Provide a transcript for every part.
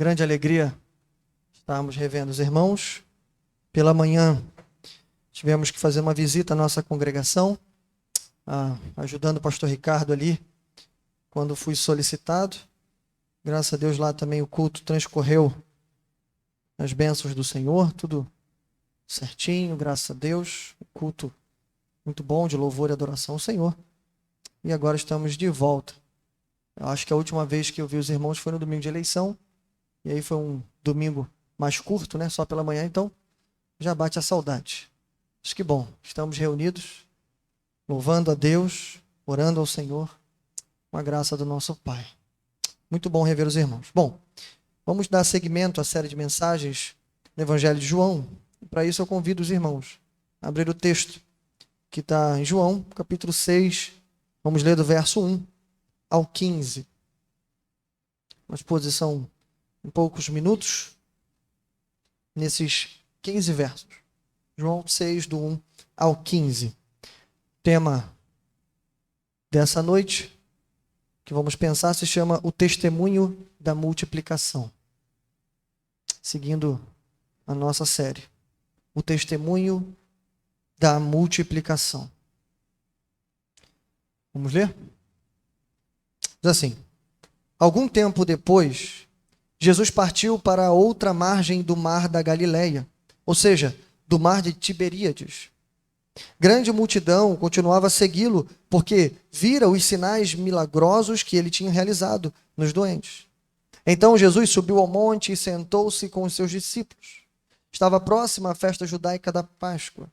Grande alegria estarmos revendo os irmãos. Pela manhã tivemos que fazer uma visita à nossa congregação, ajudando o pastor Ricardo ali, quando fui solicitado. Graças a Deus lá também o culto transcorreu nas bênçãos do Senhor, tudo certinho, graças a Deus. O culto muito bom, de louvor e adoração ao Senhor. E agora estamos de volta. Eu acho que a última vez que eu vi os irmãos foi no domingo de eleição. E aí foi um domingo mais curto, né? Só pela manhã, então já bate a saudade. Acho que bom, estamos reunidos, louvando a Deus, orando ao Senhor, com a graça do nosso Pai. Muito bom rever os irmãos. Bom, vamos dar seguimento à série de mensagens no Evangelho de João. Para isso eu convido os irmãos a abrir o texto que está em João, capítulo 6. Vamos ler do verso 1 ao 15. Uma exposição em poucos minutos, nesses 15 versos. João 6, do 1 ao 15. Tema dessa noite, que vamos pensar, se chama o testemunho da multiplicação. Seguindo a nossa série. O testemunho da multiplicação. Vamos ler? Diz assim: algum tempo depois, Jesus partiu para a outra margem do mar da Galileia, ou seja, do mar de Tiberíades. Grande multidão continuava a segui-lo, porque vira os sinais milagrosos que ele tinha realizado nos doentes. Então Jesus subiu ao monte e sentou-se com os seus discípulos. Estava próxima a festa judaica da Páscoa.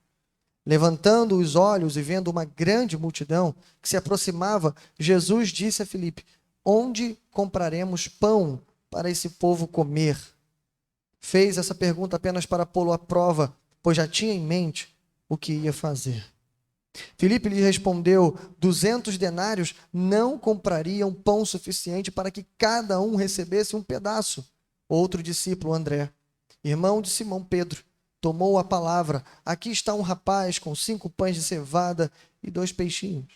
Levantando os olhos e vendo uma grande multidão que se aproximava, Jesus disse a Filipe: onde compraremos pão para esse povo comer? Fez essa pergunta apenas para pô-lo à prova, pois já tinha em mente o que ia fazer. Filipe lhe respondeu: 200 denários não comprariam pão suficiente para que cada um recebesse um pedaço. Outro discípulo, André, irmão de Simão Pedro, tomou a palavra: aqui está um rapaz com 5 pães de cevada e 2 peixinhos.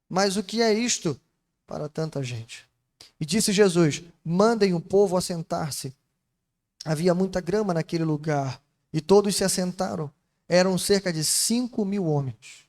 Mas o que é isto para tanta gente? E disse Jesus: mandem o povo assentar-se. Havia muita grama naquele lugar, e todos se assentaram. Eram cerca de 5.000 homens.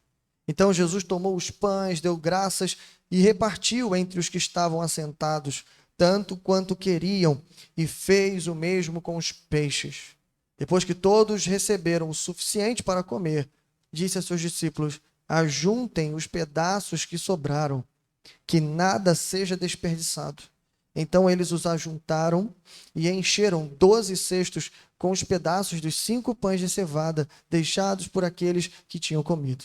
Então Jesus tomou os pães, deu graças e repartiu entre os que estavam assentados, tanto quanto queriam, e fez o mesmo com os peixes. Depois que todos receberam o suficiente para comer, disse a seus discípulos: ajuntem os pedaços que sobraram, que nada seja desperdiçado. Então eles os ajuntaram e encheram 12 cestos com os pedaços dos 5 pães de cevada deixados por aqueles que tinham comido.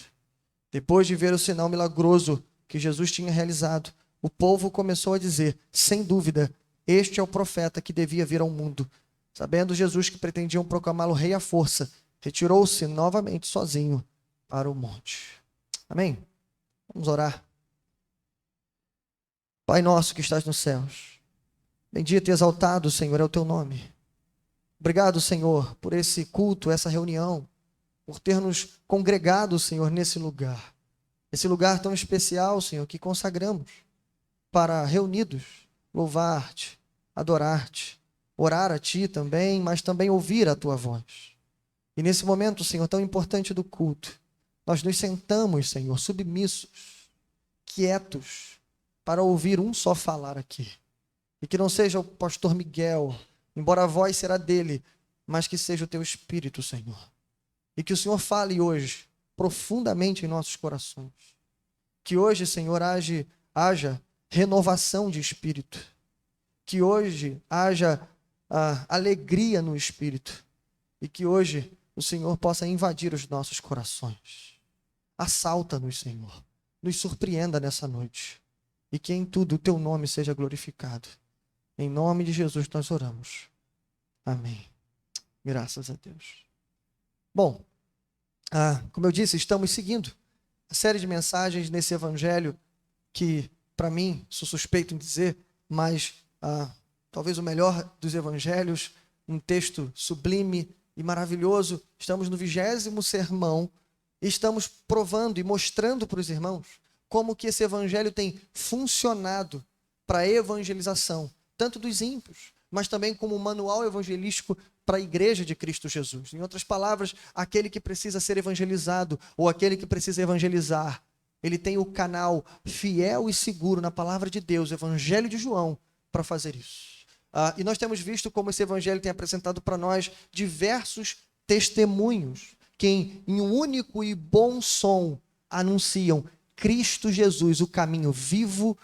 Depois de ver o sinal milagroso que Jesus tinha realizado, o povo começou a dizer: sem dúvida, este é o profeta que devia vir ao mundo. Sabendo Jesus que pretendiam proclamá-lo rei à força, retirou-se novamente sozinho para o monte. Amém? Vamos orar. Pai nosso que estás nos céus, bendito e exaltado, Senhor, é o teu nome. Obrigado, Senhor, por esse culto, essa reunião, por ter nos congregado, Senhor, nesse lugar. Esse lugar tão especial, Senhor, que consagramos para reunidos louvar-te, adorar-te, orar a Ti também, mas também ouvir a Tua voz. E nesse momento, Senhor, tão importante do culto, nós nos sentamos, Senhor, submissos, quietos, para ouvir um só falar aqui. E que não seja o pastor Miguel, embora a voz será dele, mas que seja o Teu Espírito, Senhor. E que o Senhor fale hoje profundamente em nossos corações. Que hoje, Senhor, haja renovação de espírito. Que hoje haja alegria no espírito. E que hoje o Senhor possa invadir os nossos corações. Assalta-nos, Senhor. Nos surpreenda nessa noite. E que em tudo o Teu nome seja glorificado. Em nome de Jesus nós oramos. Amém. Graças a Deus. Bom, como eu disse, estamos seguindo a série de mensagens nesse evangelho que, para mim, sou suspeito em dizer, mas talvez o melhor dos evangelhos, um texto sublime e maravilhoso. Estamos no 20º sermão e estamos provando e mostrando para os irmãos como que esse evangelho tem funcionado para a evangelização, tanto dos ímpios mas também como um manual evangelístico para a igreja de Cristo Jesus. Em outras palavras, aquele que precisa ser evangelizado ou aquele que precisa evangelizar, ele tem o canal fiel e seguro na palavra de Deus, o Evangelho de João, para fazer isso. E nós temos visto como esse evangelho tem apresentado para nós diversos testemunhos que em um único e bom som anunciam Cristo Jesus, o caminho vivo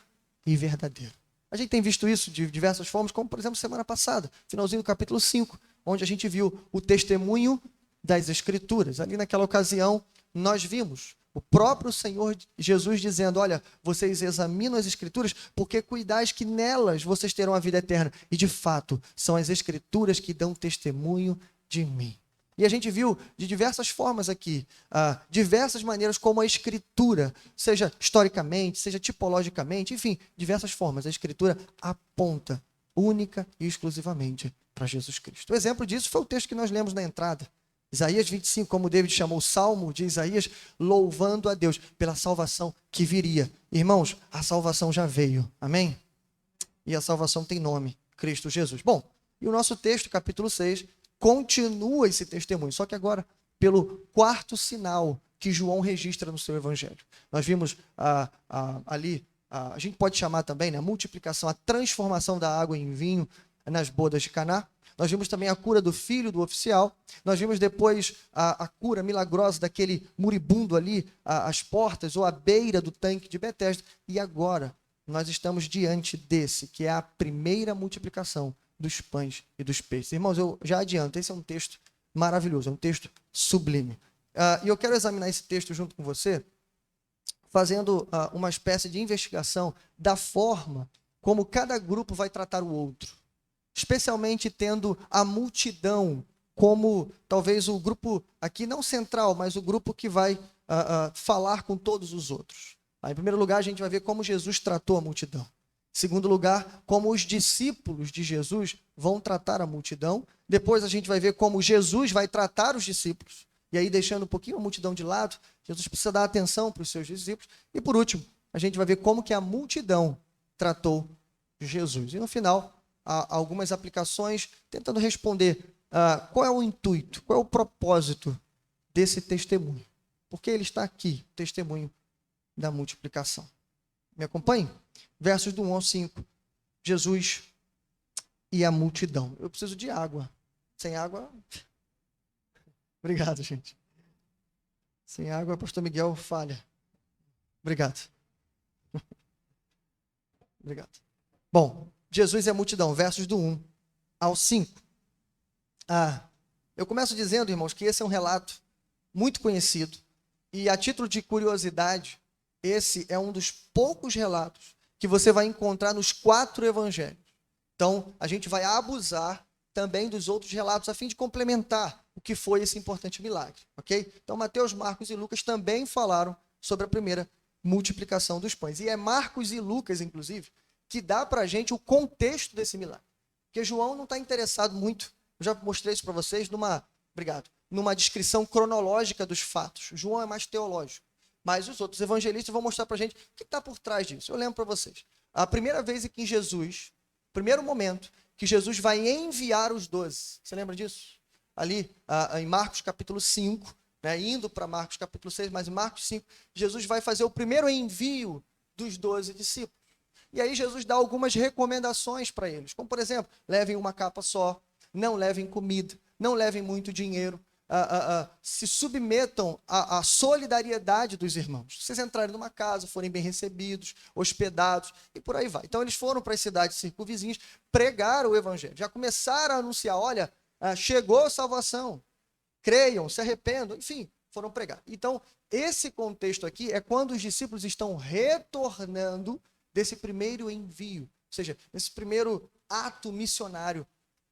e verdadeiro. A gente tem visto isso de diversas formas, como por exemplo semana passada, finalzinho do capítulo 5, onde a gente viu o testemunho das Escrituras. Ali naquela ocasião, nós vimos o próprio Senhor Jesus dizendo, olha, vocês examinam as Escrituras porque cuidais que nelas vocês terão a vida eterna. E de fato, são as Escrituras que dão testemunho de mim. E a gente viu de diversas formas aqui, diversas maneiras como a Escritura, seja historicamente, seja tipologicamente, enfim, diversas formas. A Escritura aponta única e exclusivamente para Jesus Cristo. O exemplo disso foi o texto que nós lemos na entrada. Isaías 25, como David chamou o Salmo de Isaías, louvando a Deus pela salvação que viria. Irmãos, a salvação já veio, amém? E a salvação tem nome, Cristo Jesus. Bom, e o nosso texto, capítulo 6, continua esse testemunho, só que agora pelo quarto sinal que João registra no seu evangelho. Nós vimos ali, a gente pode chamar também, né, a multiplicação, a transformação da água em vinho nas bodas de Caná. Nós vimos também a cura do filho do oficial. Nós vimos depois a cura milagrosa daquele moribundo ali, às portas ou à beira do tanque de Betesda. E agora nós estamos diante desse, que é a primeira multiplicação dos pães e dos peixes. Irmãos, eu já adianto, esse é um texto maravilhoso, é um texto sublime. E eu quero examinar esse texto junto com você, fazendo uma espécie de investigação da forma como cada grupo vai tratar o outro. Especialmente tendo a multidão como talvez o grupo aqui, não central, mas o grupo que vai falar com todos os outros. Em primeiro lugar, a gente vai ver como Jesus tratou a multidão. Em segundo lugar, como os discípulos de Jesus vão tratar a multidão. Depois a gente vai ver como Jesus vai tratar os discípulos. E aí, deixando um pouquinho a multidão de lado, Jesus precisa dar atenção para os seus discípulos. E por último, a gente vai ver como que a multidão tratou Jesus. E no final, algumas aplicações tentando responder qual é o intuito, qual é o propósito desse testemunho. Por que ele está aqui, o testemunho da multiplicação. Me acompanhe? Versos do 1 ao 5. Jesus e a multidão. Eu preciso de água. Sem água... Obrigado, gente. Sem água, pastor Miguel falha. Obrigado. Obrigado. Bom, Jesus e a multidão, versos do 1 ao 5. Eu começo dizendo, irmãos, que esse é um relato muito conhecido. E a título de curiosidade, esse é um dos poucos relatos que você vai encontrar nos 4 evangelhos. Então, a gente vai abusar também dos outros relatos a fim de complementar o que foi esse importante milagre, ok? Então, Mateus, Marcos e Lucas também falaram sobre a primeira multiplicação dos pães. E é Marcos e Lucas, inclusive, que dá para a gente o contexto desse milagre. Porque João não está interessado muito, eu já mostrei isso para vocês, numa descrição cronológica dos fatos. João é mais teológico. Mas os outros evangelistas vão mostrar para a gente o que está por trás disso. Eu lembro para vocês. A primeira vez em que Jesus, primeiro momento, que Jesus vai enviar os 12. Você lembra disso? Ali em Marcos capítulo 5, né, indo para Marcos capítulo 6, mas em Marcos 5, Jesus vai fazer o primeiro envio dos 12 discípulos. E aí Jesus dá algumas recomendações para eles, como por exemplo, levem uma capa só, não levem comida, não levem muito dinheiro, se submetam à solidariedade dos irmãos. Se vocês entrarem numa casa, forem bem recebidos, hospedados, e por aí vai. Então eles foram para as cidades circunvizinhas, pregaram o evangelho, já começaram a anunciar, olha, chegou a salvação, creiam, se arrependam, enfim, foram pregar. Então, esse contexto aqui é quando os discípulos estão retornando desse primeiro envio, ou seja, desse primeiro ato missionário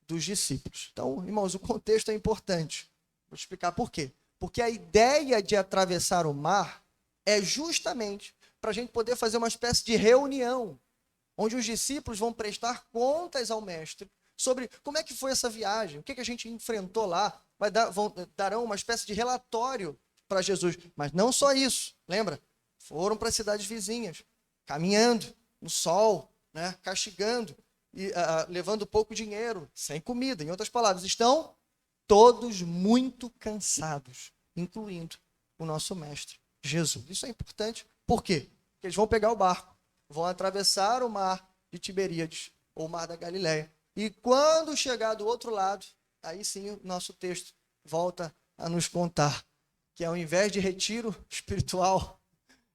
dos discípulos. Então, irmãos, o contexto é importante. Vou explicar por quê. Porque a ideia de atravessar o mar é justamente para a gente poder fazer uma espécie de reunião, onde os discípulos vão prestar contas ao mestre sobre como é que foi essa viagem, o que a gente enfrentou lá, darão uma espécie de relatório para Jesus. Mas não só isso, lembra? Foram para as cidades vizinhas, caminhando no sol, né, castigando. levando pouco dinheiro, sem comida. Em outras palavras, estão todos muito cansados, incluindo o nosso mestre Jesus. Isso é importante. Por quê? Porque eles vão pegar o barco, vão atravessar o mar de Tiberíades, ou o mar da Galileia. E quando chegar do outro lado, aí sim o nosso texto volta a nos contar que ao invés de retiro espiritual,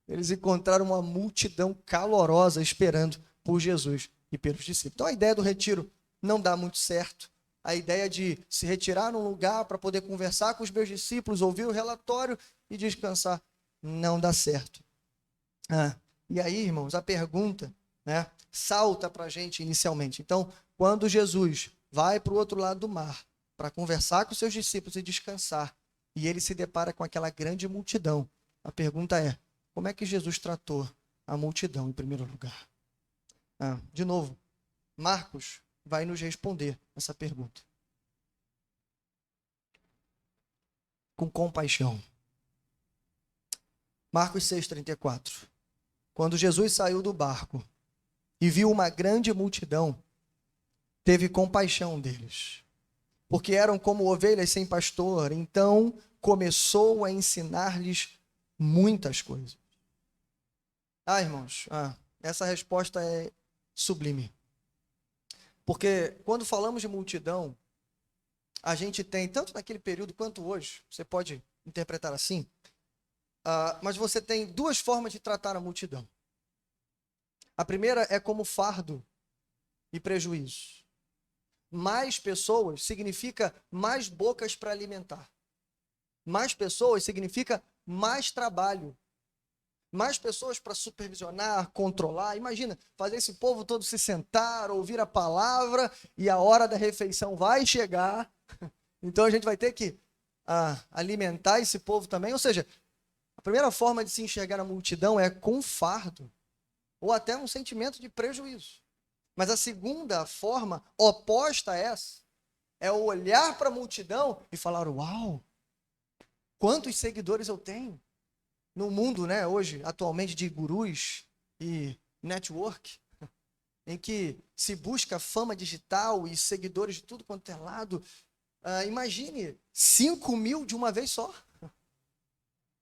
eles encontraram uma multidão calorosa esperando por Jesus e pelos discípulos. Então a ideia do retiro não dá muito certo. A ideia de se retirar num lugar para poder conversar com os meus discípulos, ouvir o relatório e descansar, não dá certo. E aí, irmãos, a pergunta, né, salta para a gente inicialmente. Então, quando Jesus vai para o outro lado do mar para conversar com seus discípulos e descansar, e ele se depara com aquela grande multidão, a pergunta é: como é que Jesus tratou a multidão em primeiro lugar? De novo, Marcos vai nos responder essa pergunta com compaixão. Marcos 6,34. Quando Jesus saiu do barco e viu uma grande multidão, teve compaixão deles, porque eram como ovelhas sem pastor. Então começou a ensinar-lhes muitas coisas. Irmãos, essa resposta é sublime. Porque quando falamos de multidão, a gente tem, tanto naquele período quanto hoje, você pode interpretar assim, mas você tem duas formas de tratar a multidão. A primeira é como fardo e prejuízo. Mais pessoas significa mais bocas para alimentar. Mais pessoas significa mais trabalho. Mais pessoas para supervisionar, controlar. Imagina, fazer esse povo todo se sentar, ouvir a palavra, e a hora da refeição vai chegar. Então a gente vai ter que alimentar esse povo também. Ou seja, a primeira forma de se enxergar na multidão é com fardo, ou até um sentimento de prejuízo. Mas a segunda forma, oposta a essa, é olhar para a multidão e falar: uau, quantos seguidores eu tenho. No mundo, né, hoje, atualmente, de gurus e network, em que se busca fama digital e seguidores de tudo quanto é lado, imagine 5 mil de uma vez só.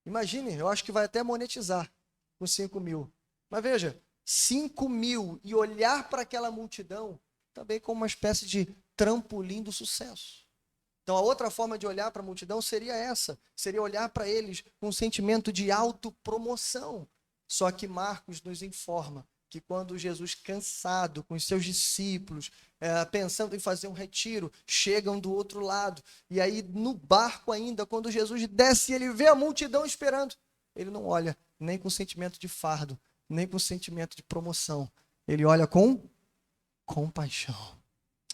Imagine, eu acho que vai até monetizar com 5 mil. Mas veja, 5 mil e olhar para aquela multidão também como uma espécie de trampolim do sucesso. Então, a outra forma de olhar para a multidão seria essa, seria olhar para eles com um sentimento de autopromoção. Só que Marcos nos informa que quando Jesus, cansado com os seus discípulos, pensando em fazer um retiro, chegam do outro lado, e aí no barco ainda, quando Jesus desce, ele vê a multidão esperando, ele não olha nem com sentimento de fardo, nem com sentimento de promoção, ele olha com compaixão.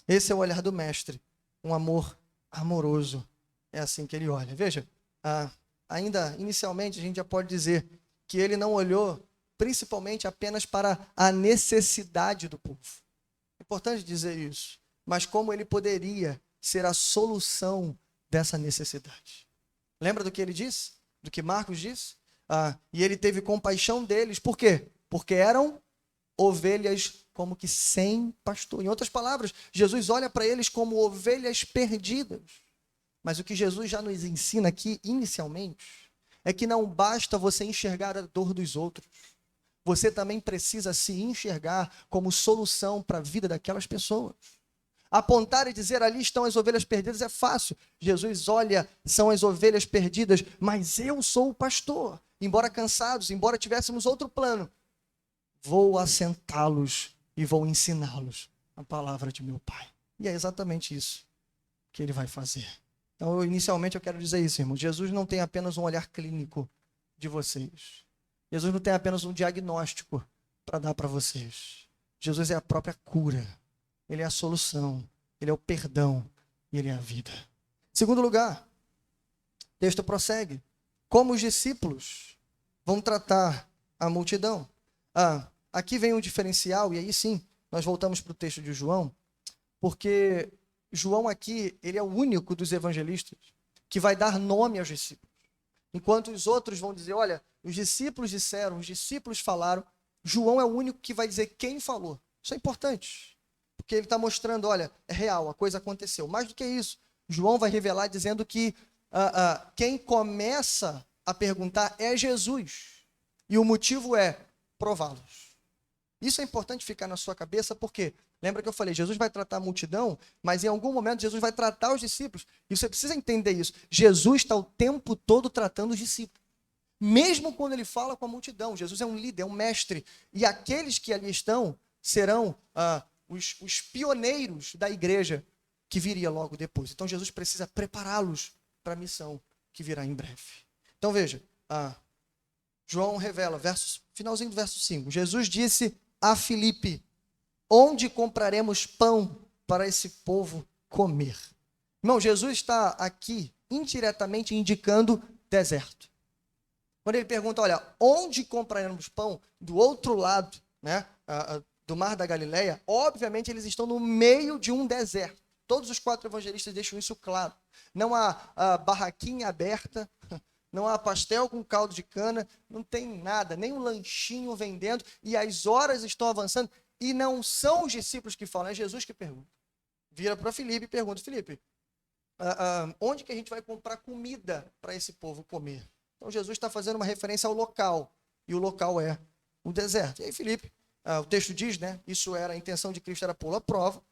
Esse é o olhar do mestre, um amor amoroso, é assim que ele olha. Veja, ainda inicialmente a gente já pode dizer que ele não olhou principalmente apenas para a necessidade do povo. É importante dizer isso, mas como ele poderia ser a solução dessa necessidade. Lembra do que ele disse? Do que Marcos disse? E ele teve compaixão deles, por quê? Porque eram ovelhas como que sem pastor. Em outras palavras, Jesus olha para eles como ovelhas perdidas. Mas o que Jesus já nos ensina aqui, inicialmente, é que não basta você enxergar a dor dos outros. Você também precisa se enxergar como solução para a vida daquelas pessoas. Apontar e dizer: ali estão as ovelhas perdidas, é fácil. Jesus olha, são as ovelhas perdidas, mas eu sou o pastor. Embora cansados, embora tivéssemos outro plano, vou assentá-los e vou ensiná-los a palavra de meu Pai. E é exatamente isso que ele vai fazer. Então, inicialmente eu quero dizer isso, irmão. Jesus não tem apenas um olhar clínico de vocês. Jesus não tem apenas um diagnóstico para dar para vocês. Jesus é a própria cura. Ele é a solução. Ele é o perdão. E ele é a vida. Segundo lugar, o texto prossegue. Como os discípulos vão tratar a multidão? Aqui vem um diferencial, e aí sim, nós voltamos para o texto de João, porque João aqui, ele é o único dos evangelistas que vai dar nome aos discípulos. Enquanto os outros vão dizer: olha, os discípulos disseram, os discípulos falaram, João é o único que vai dizer quem falou. Isso é importante, Porque ele está mostrando, olha, é real, a coisa aconteceu. Mais do que isso, João vai revelar dizendo que quem começa a perguntar é Jesus. E o motivo é prová-los. Isso é importante ficar na sua cabeça, porque lembra que eu falei, Jesus vai tratar a multidão, mas em algum momento Jesus vai tratar os discípulos. E você precisa entender isso. Jesus está o tempo todo tratando os discípulos. Mesmo quando ele fala com a multidão, Jesus é um líder, é um mestre. E aqueles que ali estão serão os pioneiros da igreja que viria logo depois. Então Jesus precisa prepará-los para a missão que virá em breve. Então veja, João revela, finalzinho do verso 5. Jesus disse a Filipe: onde compraremos pão para esse povo comer? Irmão, Jesus está aqui indiretamente indicando deserto. Quando ele pergunta, olha, onde compraremos pão do outro lado, né, do mar da Galileia, obviamente eles estão no meio de um deserto. Todos os 4 evangelistas deixam isso claro. Não há barraquinha aberta, não há pastel com caldo de cana, não tem nada, nem um lanchinho vendendo, e as horas estão avançando, e não são os discípulos que falam, é Jesus que pergunta. Vira para Filipe e pergunta, Filipe, onde que a gente vai comprar comida para esse povo comer? Então Jesus está fazendo uma referência ao local, e o local é o deserto. E aí Filipe, o texto diz, né, isso era a intenção de Cristo, era pô-lo à prova,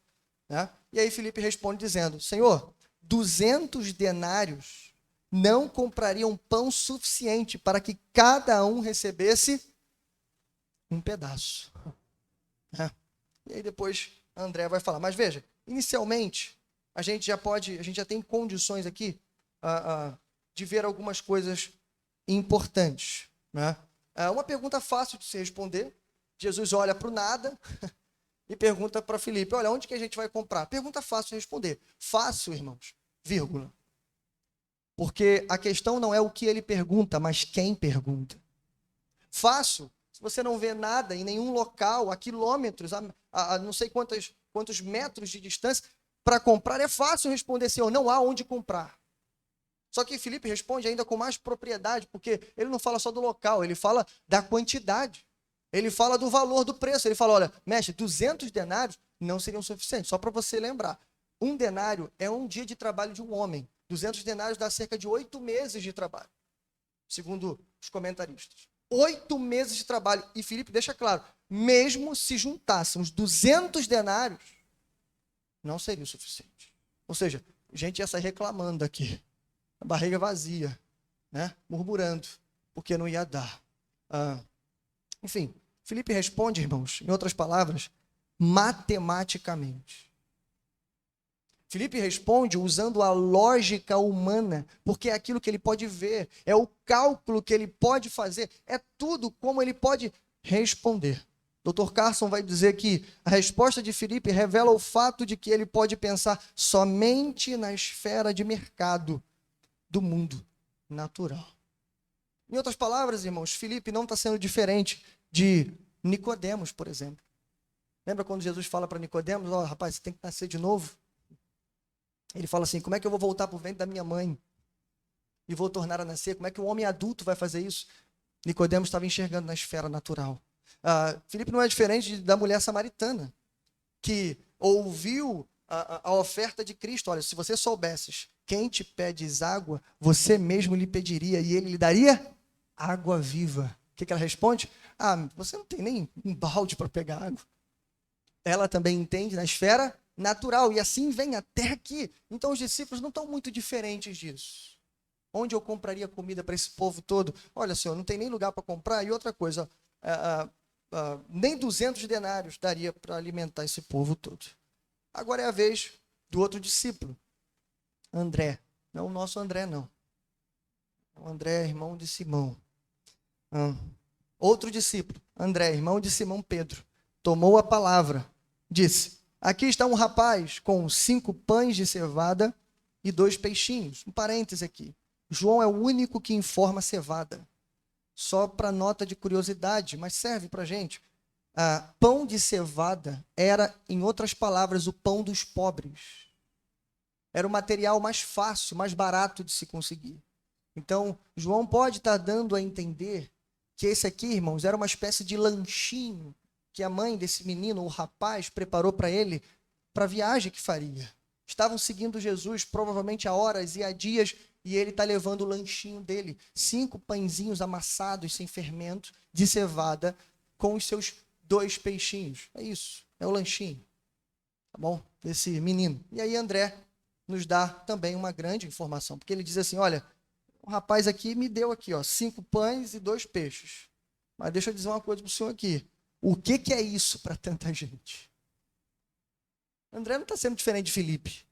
né? E aí Filipe responde dizendo, Senhor, 200 denários não comprariam pão suficiente para que cada um recebesse um pedaço. E aí depois André vai falar, mas veja, inicialmente a gente já tem condições aqui de ver algumas coisas importantes, né? Uma pergunta fácil de se responder. Jesus olha para o nada e pergunta para Filipe, olha, onde que a gente vai comprar? Pergunta fácil de responder. Fácil, irmãos, vírgula. Porque a questão não é o que ele pergunta, mas quem pergunta. Fácil, se você não vê nada em nenhum local, a quilômetros, a não sei quantos metros de distância, para comprar é fácil responder assim, não há onde comprar. Só que Filipe responde ainda com mais propriedade, porque ele não fala só do local, ele fala da quantidade. Ele fala do valor do preço. Ele fala, olha, mestre, 200 denários não seriam suficientes. Só para você lembrar, um denário é um dia de trabalho de um homem. 200 denários dá cerca de 8 meses de trabalho, segundo os comentaristas. 8 meses de trabalho. E Filipe deixa claro, mesmo se juntássemos 200 denários, não seria o suficiente. Ou seja, a gente ia sair reclamando aqui, a barriga vazia, né? Murmurando, porque não ia dar. Enfim, Filipe responde, irmãos, em outras palavras, matematicamente. Filipe responde usando a lógica humana, porque é aquilo que ele pode ver, é o cálculo que ele pode fazer, é tudo como ele pode responder. Dr. Carson vai dizer que a resposta de Filipe revela o fato de que ele pode pensar somente na esfera de mercado do mundo natural. Em outras palavras, irmãos, Filipe não está sendo diferente de Nicodemos, por exemplo. Lembra quando Jesus fala para Nicodemos, rapaz, você tem que nascer de novo? Ele fala assim, como é que eu vou voltar para o ventre da minha mãe e vou tornar a nascer? Como é que um homem adulto vai fazer isso? Nicodemos estava enxergando na esfera natural. Filipe não é diferente da mulher samaritana, que ouviu a oferta de Cristo. Olha, se você soubesses quem te pedes água, você mesmo lhe pediria e ele lhe daria água viva. O que ela responde? Você não tem nem um balde para pegar água. Ela também entende na esfera natural e assim vem até aqui. Então os discípulos não estão muito diferentes disso. Onde eu compraria comida para esse povo todo? Olha, Senhor, não tem nem lugar para comprar. E outra coisa, nem 200 denários daria para alimentar esse povo todo. Agora é a vez do outro discípulo, André. Não o nosso André, não. O André é irmão de Simão. Outro discípulo, André, irmão de Simão Pedro, tomou a palavra, disse, aqui está um rapaz com 5 pães de cevada e 2 peixinhos. Um parêntese aqui. João é o único que informa cevada. Só para nota de curiosidade, mas serve para a gente. Pão de cevada era, em outras palavras, o pão dos pobres. Era o material mais fácil, mais barato de se conseguir. Então, João pode estar dando a entender que esse aqui, irmãos, era uma espécie de lanchinho que a mãe desse menino, o rapaz, preparou para ele para a viagem que faria. Estavam seguindo Jesus provavelmente há horas e há dias, e ele está levando o lanchinho dele. 5 pãezinhos amassados sem fermento, de cevada, com os seus 2 peixinhos. É isso, é o lanchinho. Tá bom? Desse menino. E aí André nos dá também uma grande informação, porque ele diz assim, olha, o rapaz aqui me deu aqui, ó, 5 pães e 2 peixes. Mas deixa eu dizer uma coisa para o senhor aqui. O que é isso para tanta gente? André não está sendo diferente de Filipe.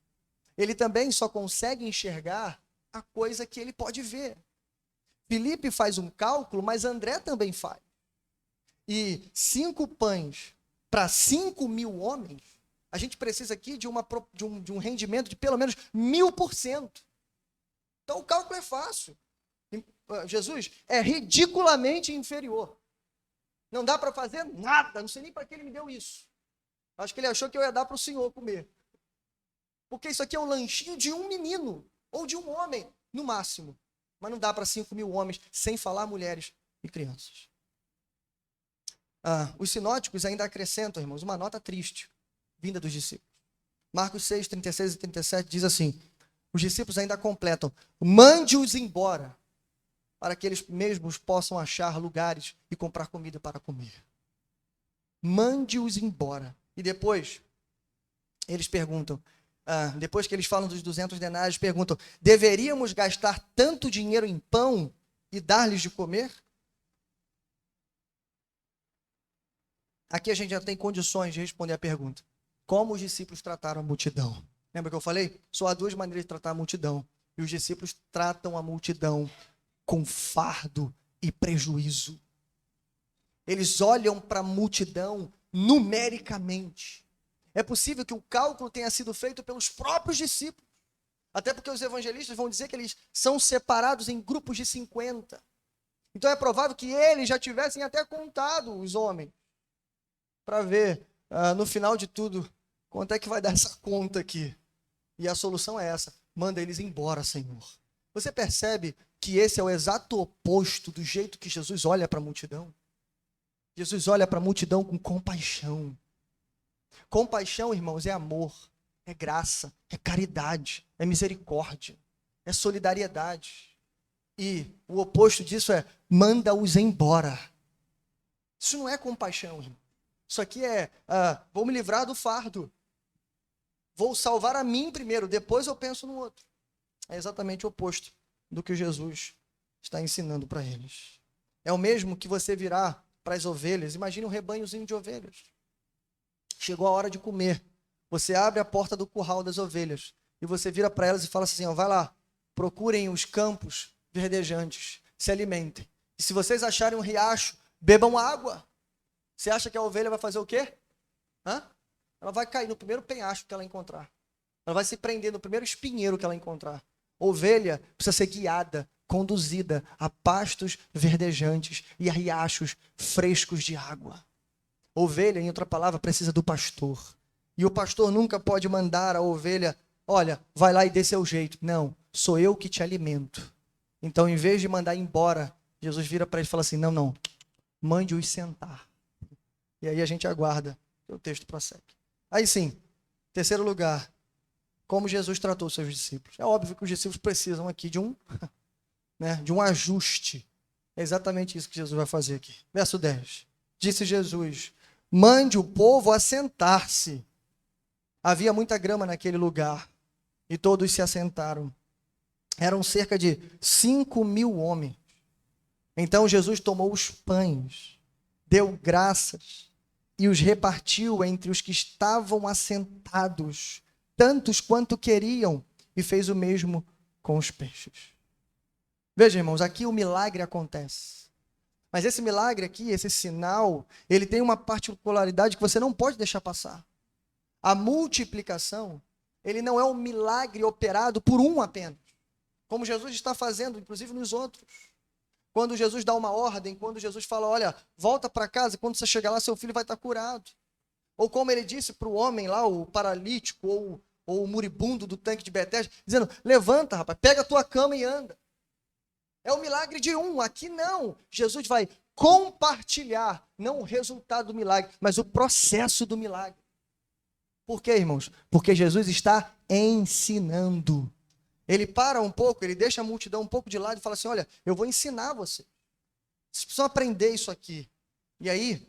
Ele também só consegue enxergar a coisa que ele pode ver. Filipe faz um cálculo, mas André também faz. E 5 pães para 5.000 homens, a gente precisa aqui de um rendimento de pelo menos 1000%. Então o cálculo é fácil. Jesus é ridiculamente inferior. Não dá para fazer nada, não sei nem para que ele me deu isso. Acho que ele achou que eu ia dar para o senhor comer. Porque isso aqui é o lanchinho de um menino, ou de um homem, no máximo. Mas não dá para 5.000 homens, sem falar mulheres e crianças. Os sinóticos ainda acrescentam, irmãos, uma nota triste, vinda dos discípulos. Marcos 6, 36 e 37 diz assim, os discípulos ainda completam, mande-os embora, para que eles mesmos possam achar lugares e comprar comida para comer. Mande-os embora. E depois, eles perguntam, depois que eles falam dos 200 denários, perguntam, deveríamos gastar tanto dinheiro em pão e dar-lhes de comer? Aqui a gente já tem condições de responder a pergunta. Como os discípulos trataram a multidão? Lembra que eu falei? Só há 2 maneiras de tratar a multidão. E os discípulos tratam a multidão com fardo e prejuízo. Eles olham para a multidão numericamente. É possível que o cálculo tenha sido feito pelos próprios discípulos. Até porque os evangelistas vão dizer que eles são separados em grupos de 50. Então é provável que eles já tivessem até contado os homens. Para ver, no final de tudo, quanto é que vai dar essa conta aqui. E a solução é essa. Manda eles embora, Senhor. Você percebe que esse é o exato oposto do jeito que Jesus olha para a multidão? Jesus olha para a multidão com compaixão. Compaixão, irmãos, é amor, é graça, é caridade, é misericórdia, é solidariedade. E o oposto disso é, manda-os embora. Isso não é compaixão, irmão. Isso aqui é, vou me livrar do fardo. Vou salvar a mim primeiro, depois eu penso no outro. É exatamente o oposto do que Jesus está ensinando para eles. É o mesmo que você virar para as ovelhas. Imagine um rebanhozinho de ovelhas. Chegou a hora de comer. Você abre a porta do curral das ovelhas e você vira para elas e fala assim, vai lá, procurem os campos verdejantes, se alimentem. E se vocês acharem um riacho, bebam água. Você acha que a ovelha vai fazer o quê? Ela vai cair no primeiro penhasco que ela encontrar. Ela vai se prender no primeiro espinheiro que ela encontrar. Ovelha precisa ser guiada, conduzida a pastos verdejantes e a riachos frescos de água. Ovelha, em outra palavra, precisa do pastor. E o pastor nunca pode mandar a ovelha, olha, vai lá e dê seu jeito. Não, sou eu que te alimento. Então, em vez de mandar embora, Jesus vira para ele e fala assim, não, mande-os sentar. E aí a gente aguarda que o texto prossegue. Aí sim, terceiro lugar, como Jesus tratou os seus discípulos. É óbvio que os discípulos precisam aqui de um ajuste. É exatamente isso que Jesus vai fazer aqui. Verso 10. Disse Jesus, mande o povo assentar-se. Havia muita grama naquele lugar e todos se assentaram. Eram cerca de 5.000 homens. Então Jesus tomou os pães, deu graças e os repartiu entre os que estavam assentados, tantos quanto queriam, e fez o mesmo com os peixes. Veja, irmãos, aqui o milagre acontece. Mas esse milagre aqui, esse sinal, ele tem uma particularidade que você não pode deixar passar. A multiplicação, ele não é um milagre operado por um apenas, como Jesus está fazendo, inclusive nos outros. Quando Jesus dá uma ordem, quando Jesus fala, olha, volta para casa, quando você chegar lá, seu filho vai estar curado. Ou como ele disse para o homem lá, o paralítico, ou o moribundo do tanque de Betesda, dizendo, levanta, rapaz, pega a tua cama e anda. É o milagre de um, aqui não. Jesus vai compartilhar, não o resultado do milagre, mas o processo do milagre. Por quê, irmãos? Porque Jesus está ensinando. Ele para um pouco, ele deixa a multidão um pouco de lado e fala assim: olha, eu vou ensinar você. Vocês precisam aprender isso aqui. E aí,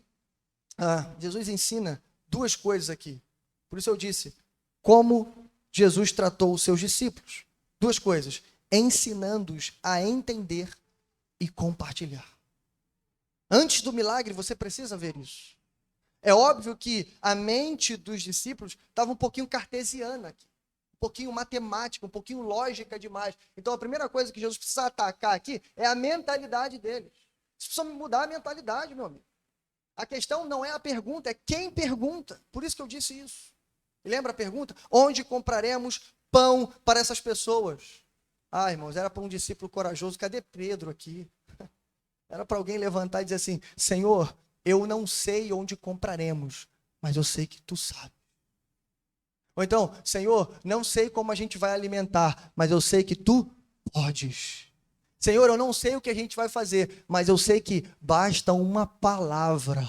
Jesus ensina duas coisas aqui. Por isso eu disse, como Jesus tratou os seus discípulos. Duas coisas: ensinando-os a entender e compartilhar. Antes do milagre, você precisa ver isso. É óbvio que a mente dos discípulos estava um pouquinho cartesiana aqui, um pouquinho matemática, um pouquinho lógica demais. Então a primeira coisa que Jesus precisa atacar aqui é a mentalidade deles. Vocês precisam mudar a mentalidade, meu amigo. A questão não é a pergunta, é quem pergunta. Por isso que eu disse isso. E lembra a pergunta? Onde compraremos pão para essas pessoas? Ah, irmãos, era para um discípulo corajoso. Cadê Pedro aqui? Era para alguém levantar e dizer assim: Senhor, eu não sei onde compraremos, mas eu sei que tu sabe. Ou então: Senhor, não sei como a gente vai alimentar, mas eu sei que tu podes. Senhor, eu não sei o que a gente vai fazer, mas eu sei que basta uma palavra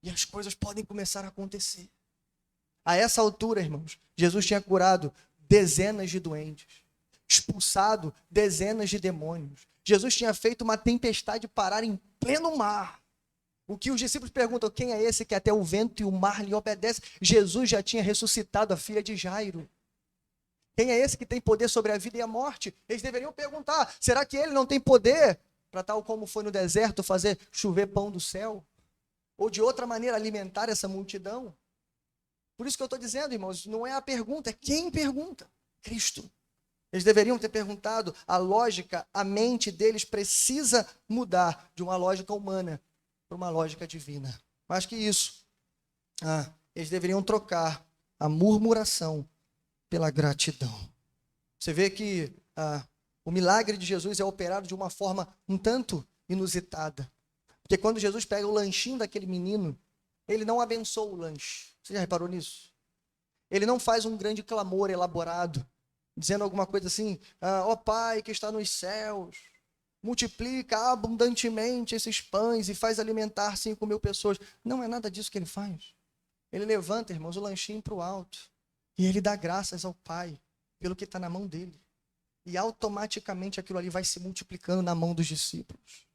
e as coisas podem começar a acontecer. A essa altura, irmãos, Jesus tinha curado dezenas de doentes, expulsado dezenas de demônios. Jesus tinha feito uma tempestade parar em pleno mar. O que os discípulos perguntam: quem é esse que até o vento e o mar lhe obedecem? Jesus já tinha ressuscitado a filha de Jairo. Quem é esse que tem poder sobre a vida e a morte? Eles deveriam perguntar: será que ele não tem poder para, tal como foi no deserto, fazer chover pão do céu? Ou de outra maneira alimentar essa multidão? Por isso que eu estou dizendo, irmãos, não é a pergunta, é quem pergunta? Cristo. Eles deveriam ter perguntado, a lógica, a mente deles precisa mudar de uma lógica humana para uma lógica divina. Mais que isso, eles deveriam trocar a murmuração pela gratidão. Você vê que o milagre de Jesus é operado de uma forma um tanto inusitada. Porque quando Jesus pega o lanchinho daquele menino, ele não abençoa o lanche. Você já reparou nisso? Ele não faz um grande clamor elaborado, dizendo alguma coisa assim: ó Pai que está nos céus, multiplica abundantemente esses pães e faz alimentar 5.000 pessoas. Não é nada disso que ele faz. Ele levanta, irmãos, o lanchinho para o alto e ele dá graças ao Pai pelo que está na mão dele. E automaticamente aquilo ali vai se multiplicando na mão dos discípulos.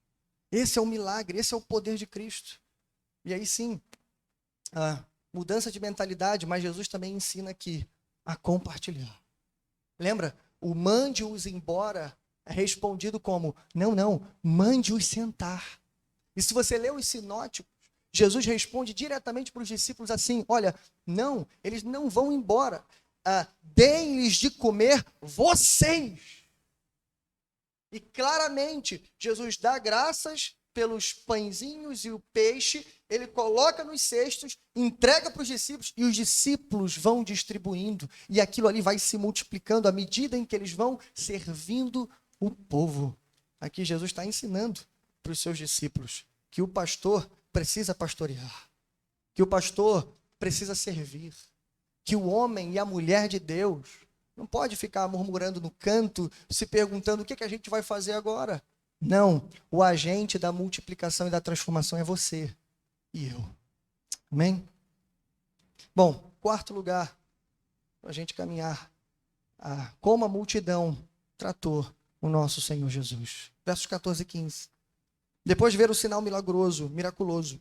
Esse é o milagre, esse é o poder de Cristo. E aí sim, mudança de mentalidade, mas Jesus também ensina aqui a compartilhar. Lembra? O mande-os embora é respondido como: não, mande-os sentar. E se você lê os sinóticos, Jesus responde diretamente para os discípulos assim: olha, não, eles não vão embora. Deem-lhes de comer vocês. E claramente, Jesus dá graças pelos pãezinhos e o peixe, ele coloca nos cestos, entrega para os discípulos e os discípulos vão distribuindo. E aquilo ali vai se multiplicando à medida em que eles vão servindo o povo. Aqui Jesus está ensinando para os seus discípulos que o pastor precisa pastorear, que o pastor precisa servir, que o homem e a mulher de Deus não pode ficar murmurando no canto, se perguntando o que a gente vai fazer agora. Não, o agente da multiplicação e da transformação é você e eu. Amém? Bom, quarto lugar, para a gente caminhar, como a multidão tratou o nosso Senhor Jesus. Versos 14 e 15. Depois de ver o sinal miraculoso,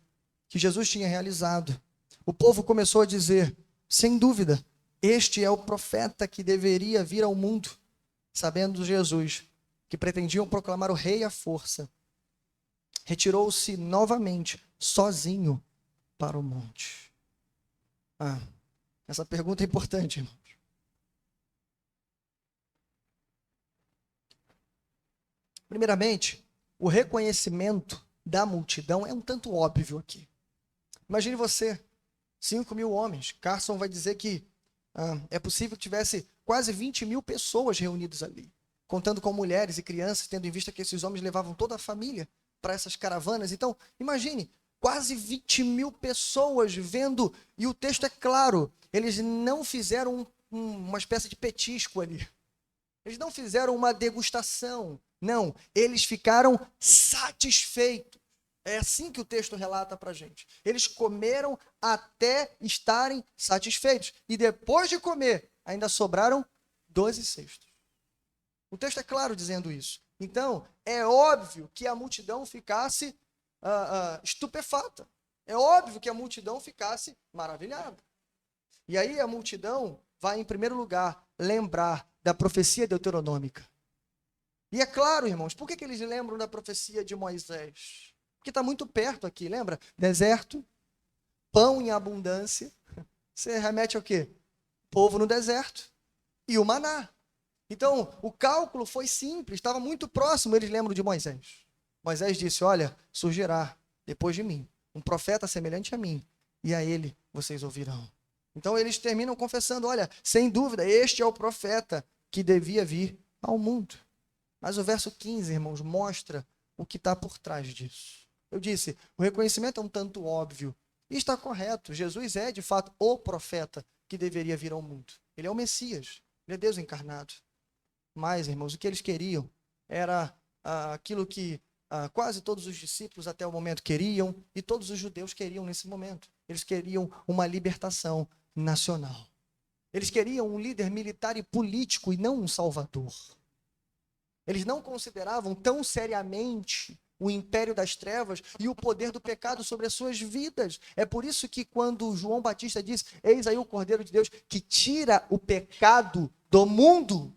que Jesus tinha realizado, o povo começou a dizer: sem dúvida, este é o profeta que deveria vir ao mundo. Sabendo Jesus que pretendiam proclamar o rei à força, retirou-se novamente, sozinho, para o monte. Essa pergunta é importante, irmãos. Primeiramente, o reconhecimento da multidão é um tanto óbvio aqui. Imagine você, 5.000 homens. Carson vai dizer que é possível que tivesse quase 20.000 pessoas reunidas ali, contando com mulheres e crianças, tendo em vista que esses homens levavam toda a família para essas caravanas. Então, imagine, quase 20.000 pessoas vendo, e o texto é claro, eles não fizeram uma espécie de petisco ali. Eles não fizeram uma degustação. Não, eles ficaram satisfeitos. É assim que o texto relata para a gente. Eles comeram até estarem satisfeitos. E depois de comer, ainda sobraram 12 cestos. O texto é claro dizendo isso. Então, é óbvio que a multidão ficasse estupefata. É óbvio que a multidão ficasse maravilhada. E aí a multidão vai, em primeiro lugar, lembrar da profecia deuteronômica. E é claro, irmãos, por que eles lembram da profecia de Moisés? Porque está muito perto aqui, lembra? Deserto, pão em abundância. Você remete ao quê? Povo no deserto e o maná. Então, o cálculo foi simples, estava muito próximo, eles lembram de Moisés. Moisés disse, olha, surgirá depois de mim um profeta semelhante a mim, e a ele vocês ouvirão. Então, eles terminam confessando, olha, sem dúvida, este é o profeta que devia vir ao mundo. Mas o verso 15, irmãos, mostra o que está por trás disso. Eu disse, o reconhecimento é um tanto óbvio, e está correto, Jesus é, de fato, o profeta que deveria vir ao mundo. Ele é o Messias, ele é Deus encarnado. Mas, irmãos, o que eles queriam era aquilo que quase todos os discípulos até o momento queriam e todos os judeus queriam nesse momento. Eles queriam uma libertação nacional. Eles queriam um líder militar e político e não um salvador. Eles não consideravam tão seriamente o império das trevas e o poder do pecado sobre as suas vidas. É por isso que quando João Batista diz, eis aí o Cordeiro de Deus que tira o pecado do mundo,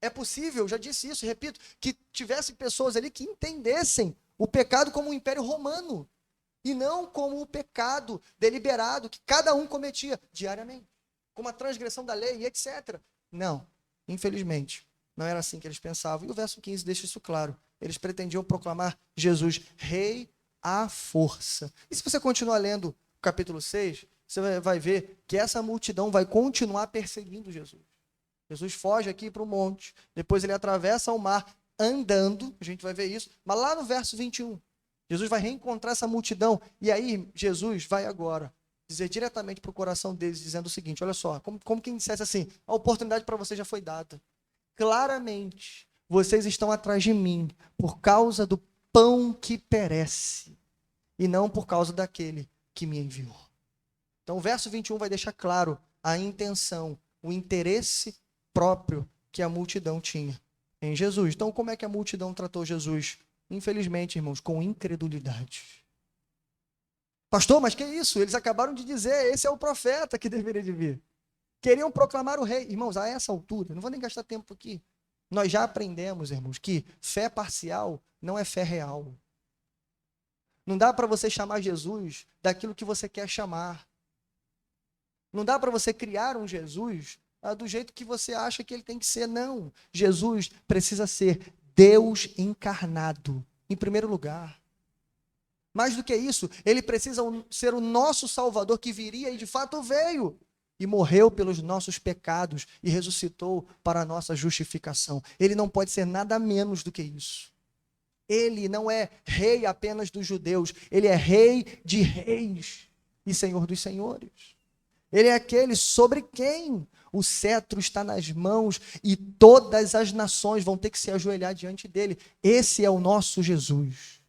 é possível, já disse isso, repito, que tivessem pessoas ali que entendessem o pecado como um império romano e não como o pecado deliberado que cada um cometia diariamente, como a transgressão da lei e etc. Não, infelizmente, não era assim que eles pensavam. E o verso 15 deixa isso claro. Eles pretendiam proclamar Jesus rei à força. E se você continuar lendo o capítulo 6, você vai ver que essa multidão vai continuar perseguindo Jesus. Jesus foge aqui para o monte, depois ele atravessa o mar andando, a gente vai ver isso, mas lá no verso 21, Jesus vai reencontrar essa multidão, e aí Jesus vai agora dizer diretamente para o coração deles, dizendo o seguinte, olha só, como quem dissesse assim, a oportunidade para você já foi dada. Claramente, vocês estão atrás de mim por causa do pão que perece, e não por causa daquele que me enviou. Então o verso 21 vai deixar claro a intenção, o interesse próprio que a multidão tinha em Jesus. Então, como é que a multidão tratou Jesus? Infelizmente, irmãos, com incredulidade. Pastor, mas que isso? Eles acabaram de dizer, esse é o profeta que deveria de vir. Queriam proclamar o rei. Irmãos, a essa altura, não vou nem gastar tempo aqui, nós já aprendemos, irmãos, que fé parcial não é fé real. Não dá para você chamar Jesus daquilo que você quer chamar. Não dá para você criar um Jesus do jeito que você acha que ele tem que ser, não. Jesus precisa ser Deus encarnado, em primeiro lugar. Mais do que isso, ele precisa ser o nosso Salvador que viria e de fato veio. E morreu pelos nossos pecados e ressuscitou para a nossa justificação. Ele não pode ser nada menos do que isso. Ele não é rei apenas dos judeus, ele é rei de reis e senhor dos senhores. Ele é aquele sobre quem o cetro está nas mãos e todas as nações vão ter que se ajoelhar diante dele. Esse é o nosso Jesus.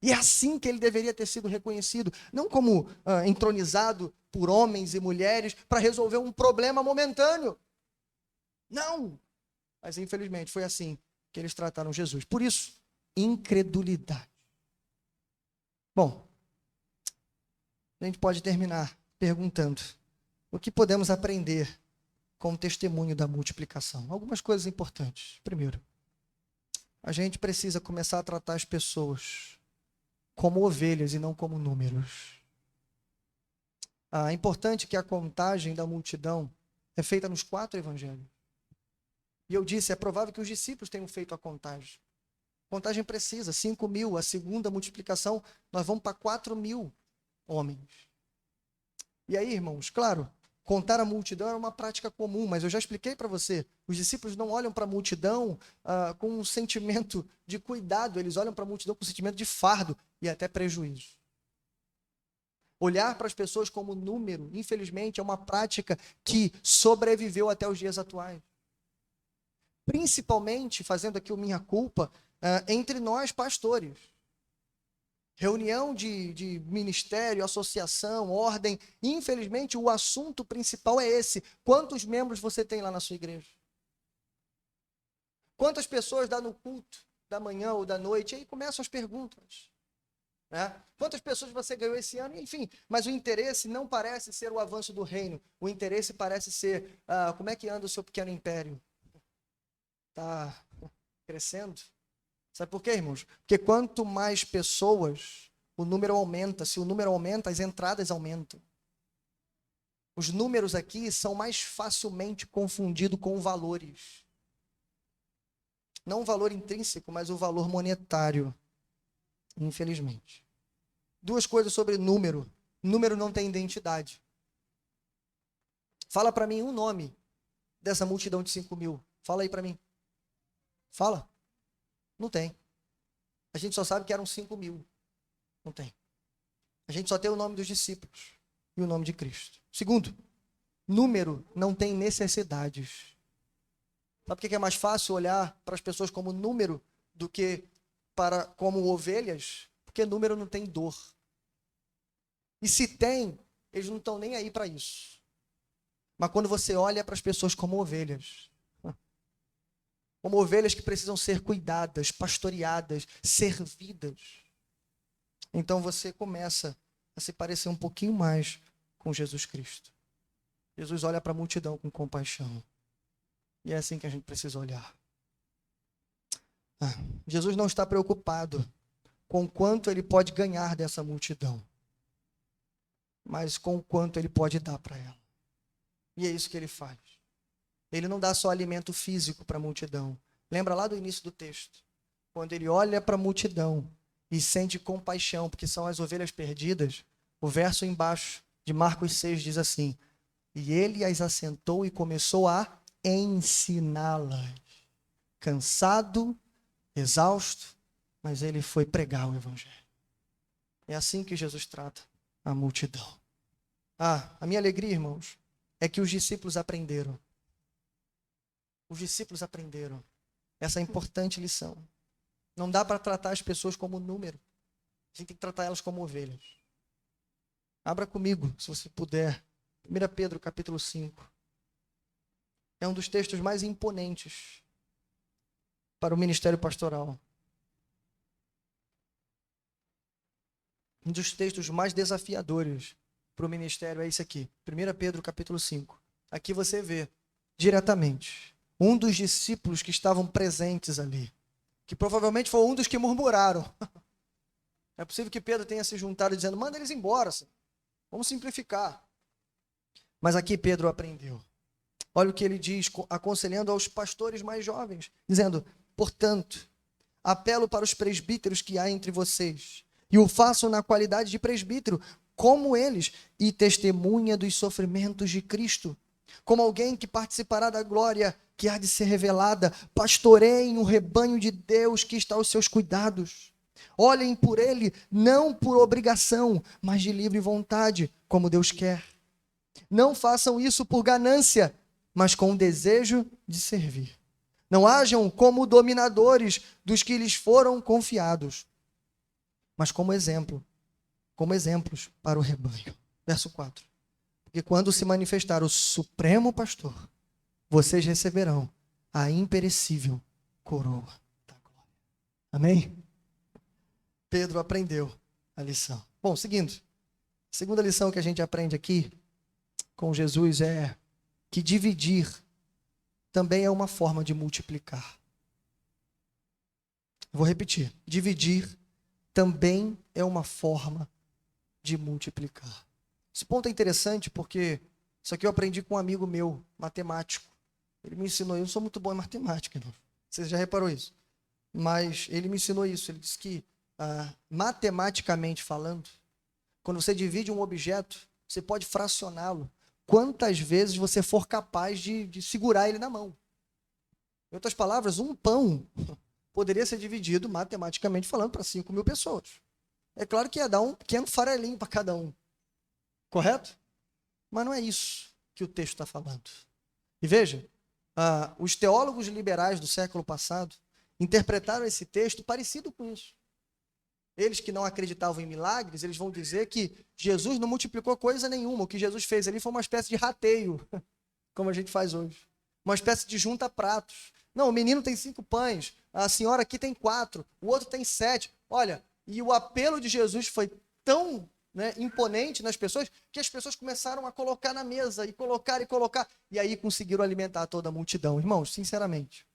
E é assim que ele deveria ter sido reconhecido, não como entronizado por homens e mulheres para resolver um problema momentâneo. Não! Mas infelizmente foi assim que eles trataram Jesus. Por isso, incredulidade. Bom, a gente pode terminar perguntando: o que podemos aprender com o testemunho da multiplicação? Algumas coisas importantes. Primeiro, a gente precisa começar a tratar as pessoas como ovelhas e não como números. É importante que a contagem da multidão é feita nos 4 evangelhos. E eu disse, é provável que os discípulos tenham feito a contagem. Contagem precisa, 5.000, a segunda multiplicação, nós vamos para 4.000 homens. E aí, irmãos, claro, contar a multidão era uma prática comum, mas eu já expliquei para você, os discípulos não olham para a multidão com um sentimento de cuidado, eles olham para a multidão com um sentimento de fardo e até prejuízo. Olhar para as pessoas como número, infelizmente, é uma prática que sobreviveu até os dias atuais. Principalmente, fazendo aqui o minha culpa, entre nós pastores. reunião de ministério, associação, ordem. Infelizmente, o assunto principal é esse. Quantos membros você tem lá na sua igreja? Quantas pessoas dá no culto da manhã ou da noite? E aí começam as perguntas. Né? Quantas pessoas você ganhou esse ano? Enfim, mas o interesse não parece ser o avanço do reino. O interesse parece ser, como é que anda o seu pequeno império? Está crescendo? Sabe por quê, irmãos? Porque quanto mais pessoas, o número aumenta. Se o número aumenta, as entradas aumentam. Os números aqui são mais facilmente confundidos com valores. Não o valor intrínseco, mas o valor monetário. Infelizmente. Duas coisas sobre número. Número não tem identidade. Fala para mim um nome dessa multidão de 5.000. Fala aí para mim. Fala. Não tem. A gente só sabe que eram 5.000. Não tem. A gente só tem o nome dos discípulos e o nome de Cristo. Segundo, número não tem necessidades. Sabe por que é mais fácil olhar para as pessoas como número do que como ovelhas? Porque número não tem dor. E se tem, eles não estão nem aí para isso. Mas quando você olha para as pessoas como ovelhas que precisam ser cuidadas, pastoreadas, servidas, então você começa a se parecer um pouquinho mais com Jesus Cristo. Jesus olha para a multidão com compaixão. E é assim que a gente precisa olhar. Jesus não está preocupado com quanto ele pode ganhar dessa multidão, mas com o quanto ele pode dar para ela. E é isso que ele faz. Ele não dá só alimento físico para a multidão. Lembra lá do início do texto? Quando ele olha para a multidão e sente compaixão, porque são as ovelhas perdidas, o verso embaixo de Marcos 6 diz assim: e ele as assentou e começou a ensiná-las. Cansado, exausto, mas ele foi pregar o evangelho. É assim que Jesus trata a multidão. A minha alegria, irmãos, é que os discípulos aprenderam. Os discípulos aprenderam essa importante lição. Não dá para tratar as pessoas como número. A gente tem que tratar elas como ovelhas. Abra comigo, se você puder. 1 Pedro, capítulo 5. É um dos textos mais imponentes para o ministério pastoral. Um dos textos mais desafiadores para o ministério é esse aqui. 1 Pedro, capítulo 5. Aqui você vê, diretamente, um dos discípulos que estavam presentes ali, que provavelmente foi um dos que murmuraram. É possível que Pedro tenha se juntado dizendo: manda eles embora, Senhor. Vamos simplificar. Mas aqui Pedro aprendeu. Olha o que ele diz, aconselhando aos pastores mais jovens, dizendo: portanto, apelo para os presbíteros que há entre vocês, e o façam na qualidade de presbítero, como eles, e testemunha dos sofrimentos de Cristo, como alguém que participará da glória que há de ser revelada. Pastoreiem o rebanho de Deus que está aos seus cuidados. Olhem por ele, não por obrigação, mas de livre vontade, como Deus quer. Não façam isso por ganância, mas com o desejo de servir. Não hajam como dominadores dos que lhes foram confiados, mas como exemplos para o rebanho. Verso 4. Porque quando se manifestar o Supremo Pastor, vocês receberão a imperecível coroa da glória. Amém? Pedro aprendeu a lição. Bom, seguindo. A segunda lição que a gente aprende aqui com Jesus é que dividir também é uma forma de multiplicar. Vou repetir. Dividir também é uma forma de multiplicar. Esse ponto é interessante porque isso aqui eu aprendi com um amigo meu, matemático. Ele me ensinou, eu não sou muito bom em matemática, não. Você já reparou isso? Mas ele me ensinou isso. Ele disse que, matematicamente falando, quando você divide um objeto, você pode fracioná-lo quantas vezes você for capaz de segurar ele na mão. Em outras palavras, um pão poderia ser dividido, matematicamente falando, para 5.000 pessoas. É claro que ia dar um pequeno farelinho para cada um. Correto? Mas não é isso que o texto está falando. E veja, os teólogos liberais do século passado interpretaram esse texto parecido com isso. Eles que não acreditavam em milagres, eles vão dizer que Jesus não multiplicou coisa nenhuma. O que Jesus fez ali foi uma espécie de rateio, como a gente faz hoje. Uma espécie de junta-pratos. Não, o menino tem 5 pães, a senhora aqui tem 4, o outro tem 7. Olha, e o apelo de Jesus foi tão, né, imponente nas pessoas, que as pessoas começaram a colocar na mesa, e colocar, e aí conseguiram alimentar toda a multidão. Irmãos, sinceramente,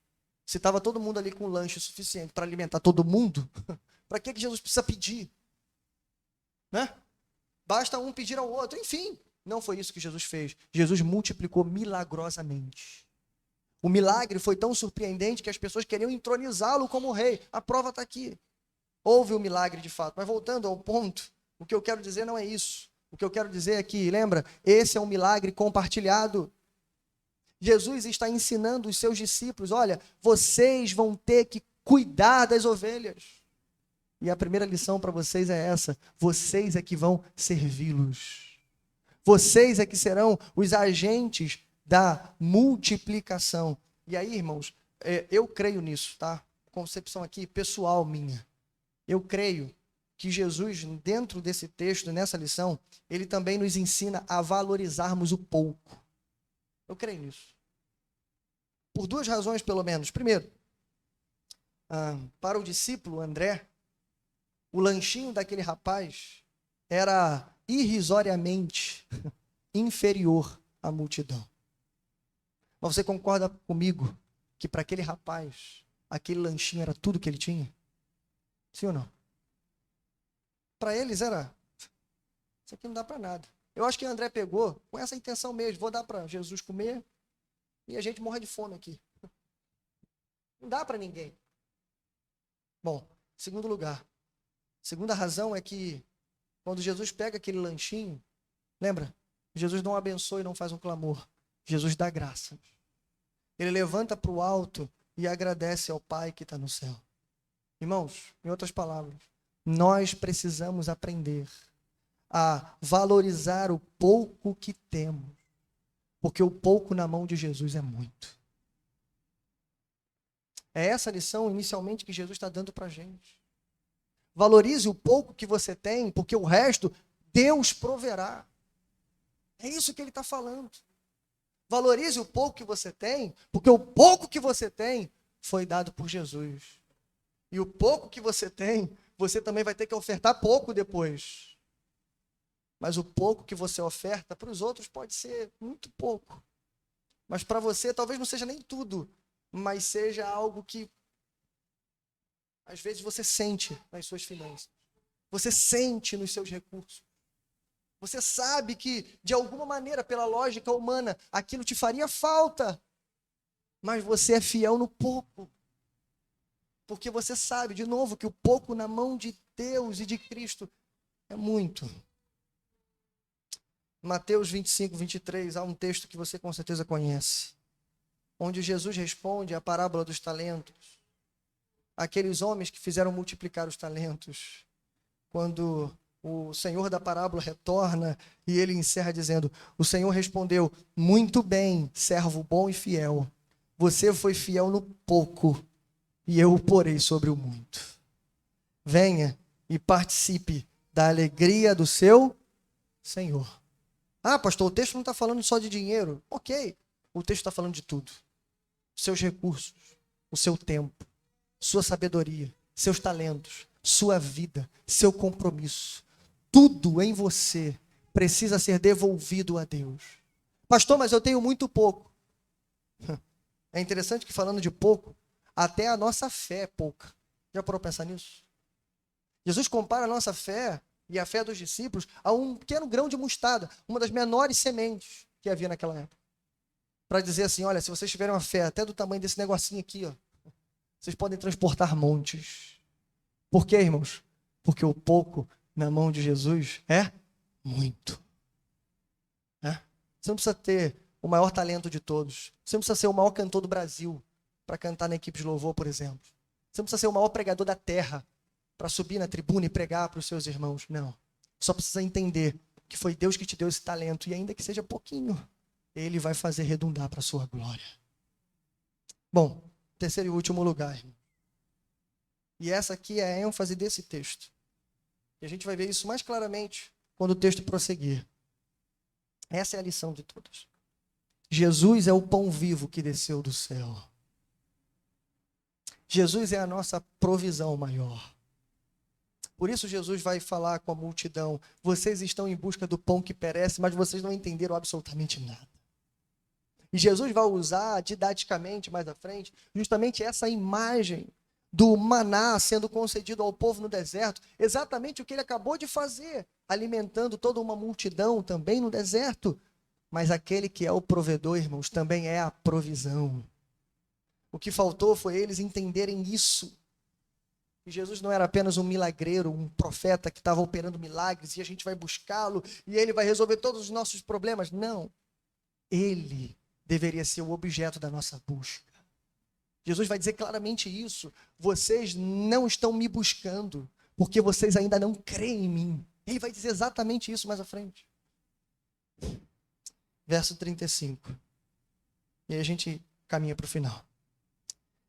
se estava todo mundo ali com lanche suficiente para alimentar todo mundo, para que Jesus precisa pedir? Né? Basta um pedir ao outro. Enfim, não foi isso que Jesus fez. Jesus multiplicou milagrosamente. O milagre foi tão surpreendente que as pessoas queriam entronizá-lo como rei. A prova está aqui. Houve o milagre de fato. Mas voltando ao ponto, o que eu quero dizer não é isso. O que eu quero dizer é que, lembra, esse é um milagre compartilhado. Jesus está ensinando os seus discípulos, olha, vocês vão ter que cuidar das ovelhas. E a primeira lição para vocês é essa: vocês é que vão servi-los. Vocês é que serão os agentes da multiplicação. E aí, irmãos, eu creio nisso, tá? Concepção aqui pessoal minha. Eu creio que Jesus, dentro desse texto, nessa lição, ele também nos ensina a valorizarmos o pouco. Eu creio nisso. Por 2 razões, pelo menos. Primeiro, para o discípulo André, o lanchinho daquele rapaz era irrisoriamente inferior à multidão. Mas você concorda comigo que para aquele rapaz, aquele lanchinho era tudo que ele tinha? Sim ou não? Para eles era, isso aqui não dá para nada. Eu acho que André pegou com essa intenção mesmo, vou dar para Jesus comer e a gente morre de fome aqui. Não dá para ninguém. Bom, segundo lugar, segunda razão é que quando Jesus pega aquele lanchinho, lembra? Jesus não abençoa e não faz um clamor. Jesus dá graça. Ele levanta para o alto e agradece ao Pai que está no céu. Irmãos, em outras palavras, nós precisamos aprender a valorizar o pouco que temos, porque o pouco na mão de Jesus é muito. É essa lição inicialmente que Jesus está dando para a gente. Valorize o pouco que você tem, porque o resto Deus proverá. É isso que ele está falando. Valorize o pouco que você tem, porque o pouco que você tem foi dado por Jesus. E o pouco que você tem, você também vai ter que ofertar pouco depois. Mas o pouco que você oferta para os outros pode ser muito pouco. Mas para você talvez não seja nem tudo, mas seja algo que às vezes você sente nas suas finanças. Você sente nos seus recursos. Você sabe que, de alguma maneira, pela lógica humana, aquilo te faria falta. Mas você é fiel no pouco. Porque você sabe, de novo, que o pouco na mão de Deus e de Cristo é muito. Mateus 25, 23, há um texto que você com certeza conhece, onde Jesus responde a parábola dos talentos. Aqueles homens que fizeram multiplicar os talentos. Quando o Senhor da parábola retorna e ele encerra dizendo: o Senhor respondeu, muito bem, servo bom e fiel. Você foi fiel no pouco e eu o porei sobre o muito. Venha e participe da alegria do seu Senhor. Ah, pastor, o texto não está falando só de dinheiro. Ok, o texto está falando de tudo. Seus recursos, o seu tempo, sua sabedoria, seus talentos, sua vida, seu compromisso. Tudo em você precisa ser devolvido a Deus. Pastor, mas eu tenho muito pouco. É interessante que falando de pouco, até a nossa fé é pouca. Já parou para pensar nisso? Jesus compara a nossa fé e a fé dos discípulos a um pequeno grão de mostarda, uma das menores sementes que havia naquela época. Para dizer assim, olha, se vocês tiverem uma fé até do tamanho desse negocinho aqui, ó, vocês podem transportar montes. Por quê, irmãos? Porque o pouco na mão de Jesus é muito. Você não precisa ter o maior talento de todos. Você não precisa ser o maior cantor do Brasil para cantar na equipe de louvor, por exemplo. Você não precisa ser o maior pregador da terra para subir na tribuna e pregar para os seus irmãos. Não. Só precisa entender que foi Deus que te deu esse talento e ainda que seja pouquinho, Ele vai fazer redundar para a sua glória. Bom, terceiro e último lugar, irmão. E essa aqui é a ênfase desse texto. E a gente vai ver isso mais claramente quando o texto prosseguir. Essa é a lição de todas. Jesus é o pão vivo que desceu do céu. Jesus é a nossa provisão maior. Por isso Jesus vai falar com a multidão: vocês estão em busca do pão que perece, mas vocês não entenderam absolutamente nada. E Jesus vai usar didaticamente mais à frente justamente essa imagem do maná sendo concedido ao povo no deserto, exatamente o que ele acabou de fazer, alimentando toda uma multidão também no deserto. Mas aquele que é o provedor, irmãos, também é a provisão. O que faltou foi eles entenderem isso. E Jesus não era apenas um milagreiro, um profeta que estava operando milagres e a gente vai buscá-lo e ele vai resolver todos os nossos problemas. Não. Ele deveria ser o objeto da nossa busca. Jesus vai dizer claramente isso. Vocês não estão me buscando porque vocês ainda não creem em mim. Ele vai dizer exatamente isso mais à frente. Verso 35. E aí a gente caminha para o final.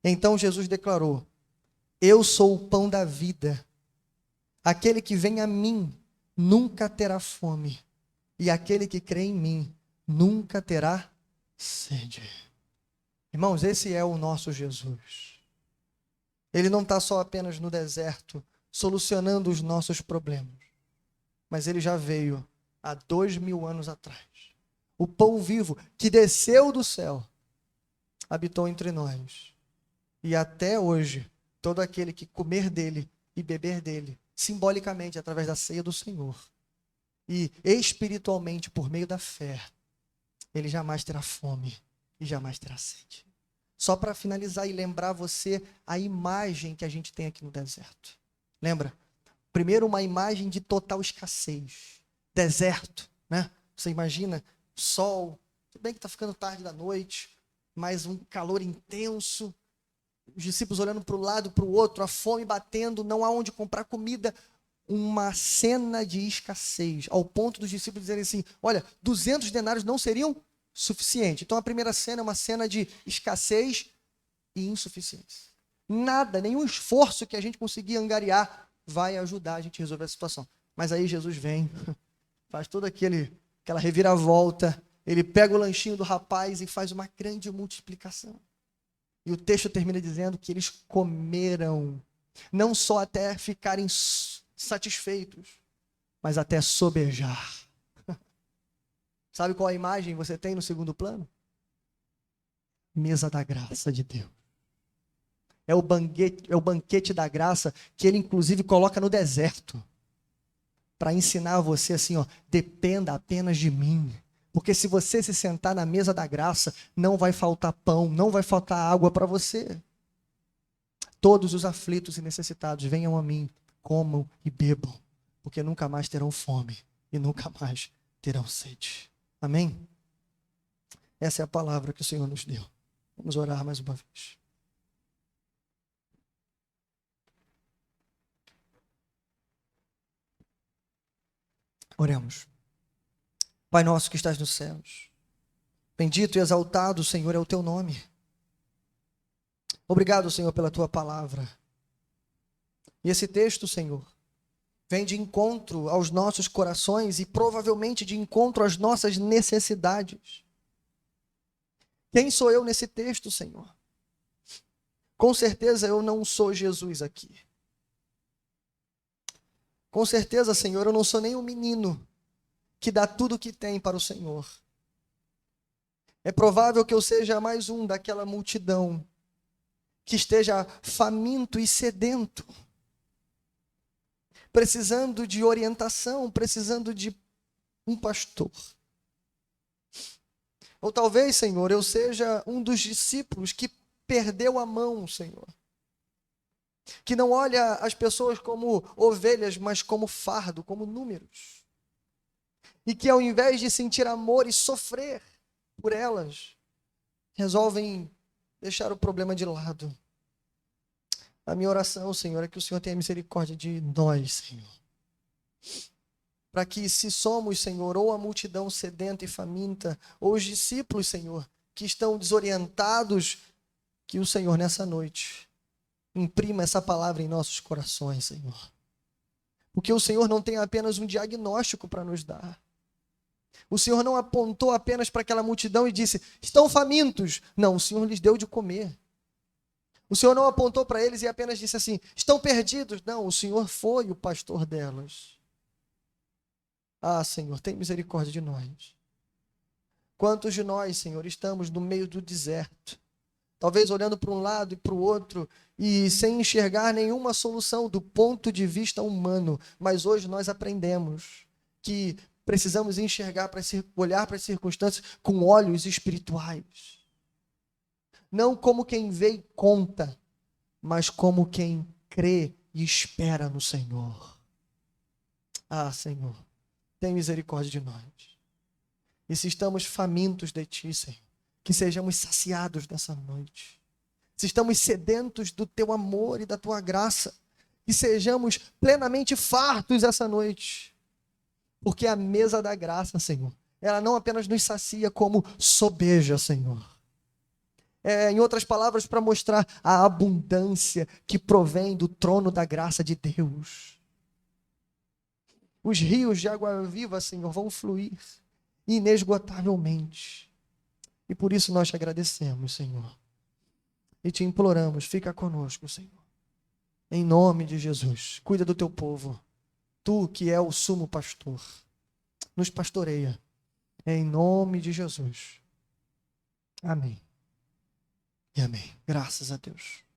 Então Jesus declarou: eu sou o pão da vida. Aquele que vem a mim nunca terá fome. E aquele que crê em mim nunca terá sede. Irmãos, esse é o nosso Jesus. Ele não está só apenas no deserto, solucionando os nossos problemas. Mas ele já veio há 2000 anos atrás. O pão vivo que desceu do céu habitou entre nós. E até hoje, todo aquele que comer dele e beber dele, simbolicamente através da ceia do Senhor, e espiritualmente por meio da fé, ele jamais terá fome e jamais terá sede. Só para finalizar e lembrar você a imagem que a gente tem aqui no deserto. Lembra? Primeiro, uma imagem de total escassez. Deserto, né? Você imagina sol, tudo bem que está ficando tarde da noite, mas um calor intenso, os discípulos olhando para o lado, para o outro, a fome batendo, não há onde comprar comida, uma cena de escassez, ao ponto dos discípulos dizerem assim: olha, 200 denários não seriam suficientes. Então a primeira cena é uma cena de escassez e insuficiência. Nada, nenhum esforço que a gente conseguir angariar vai ajudar a gente a resolver a situação. Mas aí Jesus vem, faz toda aquela reviravolta, ele pega o lanchinho do rapaz e faz uma grande multiplicação. E o texto termina dizendo que eles comeram, não só até ficarem satisfeitos, mas até sobejar. Sabe qual a imagem você tem no segundo plano? Mesa da graça de Deus. É o banquete da graça que ele inclusive coloca no deserto. Para ensinar você assim, ó, dependa apenas de mim. Porque se você se sentar na mesa da graça, não vai faltar pão, não vai faltar água para você. Todos os aflitos e necessitados, venham a mim, comam e bebam, porque nunca mais terão fome e nunca mais terão sede. Amém? Essa é a palavra que o Senhor nos deu. Vamos orar mais uma vez. Oremos. Pai nosso que estás nos céus, bendito e exaltado, Senhor, é o teu nome. Obrigado, Senhor, pela tua palavra. E esse texto, Senhor, vem de encontro aos nossos corações e provavelmente de encontro às nossas necessidades. Quem sou eu nesse texto, Senhor? Com certeza eu não sou Jesus aqui. Com certeza, Senhor, eu não sou nem um menino que dá tudo o que tem para o Senhor. É provável que eu seja mais um daquela multidão que esteja faminto e sedento, precisando de orientação, precisando de um pastor. Ou talvez, Senhor, eu seja um dos discípulos que perdeu a mão, Senhor. Que não olha as pessoas como ovelhas, mas como fardo, como números. E que ao invés de sentir amor e sofrer por elas, resolvem deixar o problema de lado. A minha oração, Senhor, é que o Senhor tenha misericórdia de nós, Senhor. Para que se somos, Senhor, ou a multidão sedenta e faminta, ou os discípulos, Senhor, que estão desorientados, que o Senhor nessa noite imprima essa palavra em nossos corações, Senhor. Porque o Senhor não tem apenas um diagnóstico para nos dar. O Senhor não apontou apenas para aquela multidão e disse, estão famintos. Não, o Senhor lhes deu de comer. O Senhor não apontou para eles e apenas disse assim, estão perdidos. Não, o Senhor foi o pastor delas. Ah, Senhor, tem misericórdia de nós. Quantos de nós, Senhor, estamos no meio do deserto? Talvez olhando para um lado e para o outro e sem enxergar nenhuma solução do ponto de vista humano. Mas hoje nós aprendemos que precisamos enxergar, olhar para as circunstâncias com olhos espirituais. Não como quem vê e conta, mas como quem crê e espera no Senhor. Ah, Senhor, tem misericórdia de nós. E se estamos famintos de Ti, Senhor, que sejamos saciados nessa noite. Se estamos sedentos do Teu amor e da Tua graça, que sejamos plenamente fartos essa noite. Porque a mesa da graça, Senhor, ela não apenas nos sacia, como sobeja, Senhor. Em outras palavras, para mostrar a abundância que provém do trono da graça de Deus. Os rios de água viva, Senhor, vão fluir inesgotavelmente. E por isso nós te agradecemos, Senhor. E te imploramos, fica conosco, Senhor. Em nome de Jesus, cuida do teu povo. Tu que é o sumo pastor, nos pastoreia. Em nome de Jesus. Amém. E amém. Graças a Deus.